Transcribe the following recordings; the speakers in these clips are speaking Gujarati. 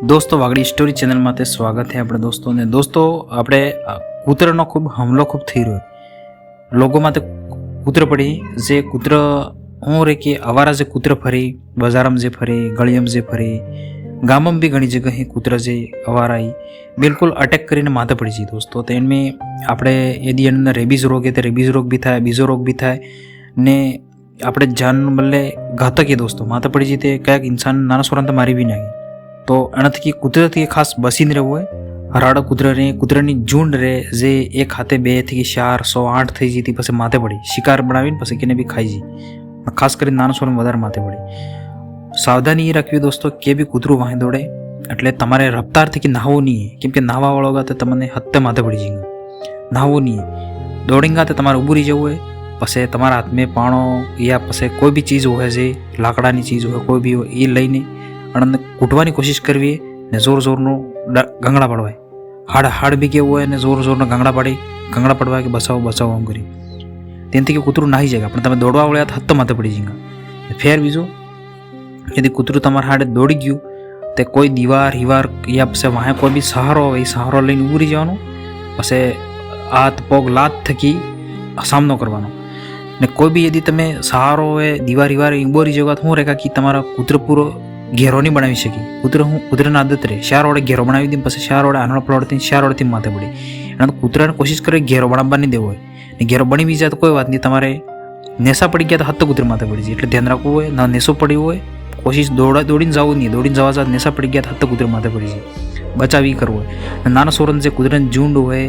दोस्तों वागड़ी स्टोरी चैनल में स्वागत है अपने दोस्तों ने। दोस्तों આપણે કૂતરાનો ખૂબ હુમલો ખૂબ થઈ રહ્યો લોકો માટે કૂતરો પડી જે કૂતરો હું રે કે અવારા જે કૂતરો ફરી બજારમાં જે ફરી ગળીમાં જે ફરી ગામમાં બી ઘણી જગ્યાએ કૂતરા જે અવારાઈ બિલકુલ અટેક કરીને માથે પડી જાય દોસ્તો। તો એમાં આપણે यदि અંદર રેબીઝ રોગ है तो રેબીઝ રોગ भी થાય, બીજો રોગ भी થાય ને આપણે જાન બદલે ઘાતક है दोस्तों। माथे पड़ी जाए तो क्या इंसान नाना सोरान तो मारी भी नहीं। तो एनाथी कुदरती खास बसीने रहવું હોય। હરાડા કૂતરાની ઝુંડ રહે જે એક હાથે 2 થી 4 100 8 થઈ જતી પછી માથે પડી શિકાર બનાવીને પછી કેને બી ખાઈ જાય। ખાસ કરીને નાનો છોકરો વધારે માથે પડી। સાવધાની એ રાખવી દોસ્તો કે બી કૂતરું વાહે દોડે એટલે તમારે રફતારથી નાહવું નહીં, કેમ કે નાહવાવાળો ગા તો તમને હત્તે માથે પડી જાય। નાહવું નહીં, દોડીંગા તો તમારે ઊભું રહી જવું હોય। પછી તમારા હાથમાં પાણો યા પછી કોઈ બી ચીજ હોય જે લાકડાની ચીજ હોય કોઈ બી હોય એ લઈને અને કૂટવાની કોશિશ કરવી ને જોર જોરનું ગંગડા પડવાય। હાડ બી કેવું હોય ને જોર જોરના ગંગડા પડવા કે બચાવો બચાવો આમ કરી તેનાથી કે કૂતરું નાહી જાય પણ તમે દોડવા વળ્યા તો હત્તો માથે પડી જાય। ફેર બીજું यदि કૂતરું તમારા હાડે દોડી ગયું તો કોઈ દીવાર હિવાર યા પછી વાહે કોઈ બી સહારો હોય એ સહારો લઈને ઊભું રહી જવાનું। પછી હાથ પગ લાત થકી સામનો કરવાનો ને કોઈ બી यदि તમે સહારો હોય દીવાર હિવાર ઊભો રહી જવા તો શું રેખા કે તમારા કૂતરો પૂરો घेरो नहीं बनावी शकी। कूतराने आदत रहे शार वड़े घेरो बनावी दी पछी शार वड़े आनड़ पलड़ती शार वड़ेथी माथे पड़ी एना तो कूतराने कोशिश करे घेरो बनाववा नहीं देवो होय। घेरो बनी बी जाए तो कोई बात नहीं, तमारे नेसा पड़ी गया तो हत्ते कूतरा माथे पड़ी जाए एटले ध्यान राखवुं होय। ना नेसो पड़ी होय कोशिश दौड़ीने जावुं नहीं, दौड़ीने जवा जात नेसा पड़ी गया तो हत्ते कूतरा माथे पड़ी जाए। बचाव ई करवो होय। नाना सोरन जे कूतरानी झुंड होय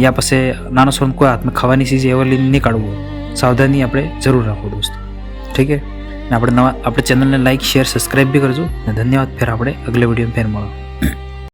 या पछी नाना सोरन कोई हाथ में खावानी चीज एवा लईने नहीं काढवुं होय। सावधानी आपणे जरूर राखो दोस्तों, ठीक है। આપણે ચેનલને લાઈક શેર સબસ્ક્રાઈબ બી કરજો ને ધન્યવાદ। ફેર આપણે અગલે વિડીયો ફેર મળો।